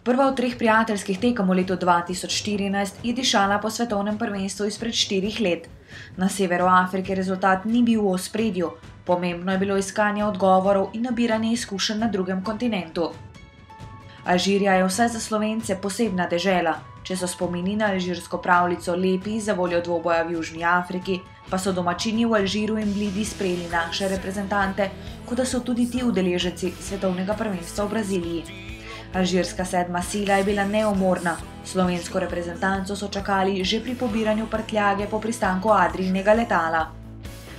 Prva od 3 prijateljskih tekem v letu 2014 je dišala po svetovnem prvenstvu izpred 4 let. Na severu Afrike rezultat ni bil v ospredju, pomembno je bilo iskanje odgovorov in nabiranje izkušenj na drugem kontinentu. Alžirija je vsaj za Slovence posebna dežela. Če so spomini na alžirsko pravljico lepi za voljo dvoboja v Južni Afriki, pa so domačini v Alžiru in Blidi sprejeli naše reprezentante, kot da so tudi ti udeleženci svetovnega prvenstva v Braziliji. Alžirska 7. sila je bila neumorna, slovensko reprezentanco so čakali že pri pobiranju prtljage po pristanku Adrijinega letala.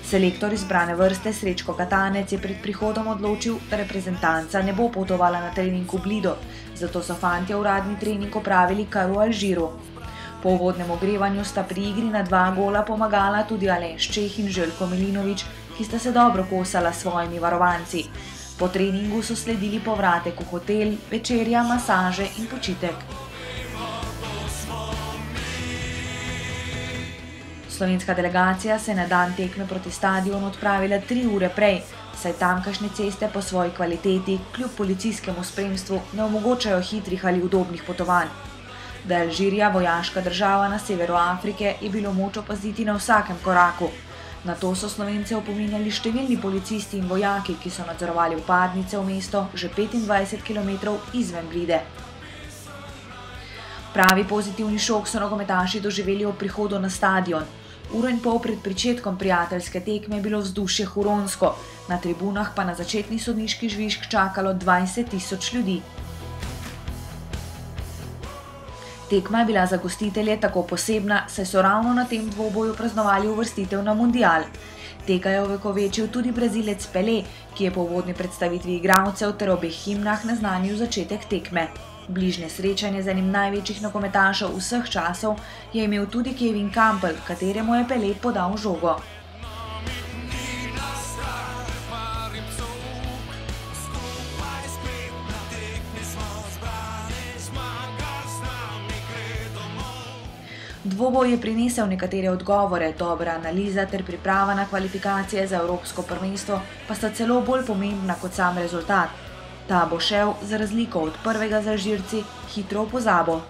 Selektor izbrane vrste Srečko Katanec je pred prihodom odločil, da reprezentanca ne bo potovala na trening v Blido, zato so fantje uradni trening opravili kar v Alžiru. Po uvodnem ogrevanju sta pri igri na 2 gola pomagala tudi Aleš Čeh in Željko Milinović, ki sta se dobro kosala s svojimi varovanci. Po treningu so sledili povratek v hotel, večerja, masaže in počitek. Slovenska delegacija se je na dan tekme proti stadionu odpravila 3 ure prej, saj tamkajšnje ceste po svoji kvaliteti kljub policijskemu spremstvu ne omogočajo hitrih ali udobnih potovanj. Da je Alžirija vojaška država na severu Afrike, je bilo moč opaziti na vsakem koraku. Na to so Slovence opominjali številni policisti in vojaki, ki so nadzorovali vpadnice v mesto že 25 km izven Blide. Pravi pozitivni šok so nogometaši doživeli ob prihodu na stadion. Uro in pol pred pričetkom prijateljske tekme je bilo vzdušje huronsko, na tribunah pa na začetni sodniški žvižg čakalo 20 000 ljudi. Tekma je bila za gostitelje tako posebna, saj so ravno na tem dvoboju praznovali uvrstitev na mundial. Tega je ovekovečil tudi Brazilec Pelé, ki je po uvodni predstavitvi igralcev ter obeh himnah naznanil začetek tekme. Bližnje srečanje z enim največjih nogometašev vseh časov je imel tudi Kevin Campbell, kateremu je Pelé podal žogo. Dvoboj je prinesel nekatere odgovore, dobra analiza ter priprava na kvalifikacije za evropsko prvenstvo pa sta celo bolj pomembna kot sam rezultat. Ta bo šel, za razliko od prvega z Alžirci, hitro v pozabo.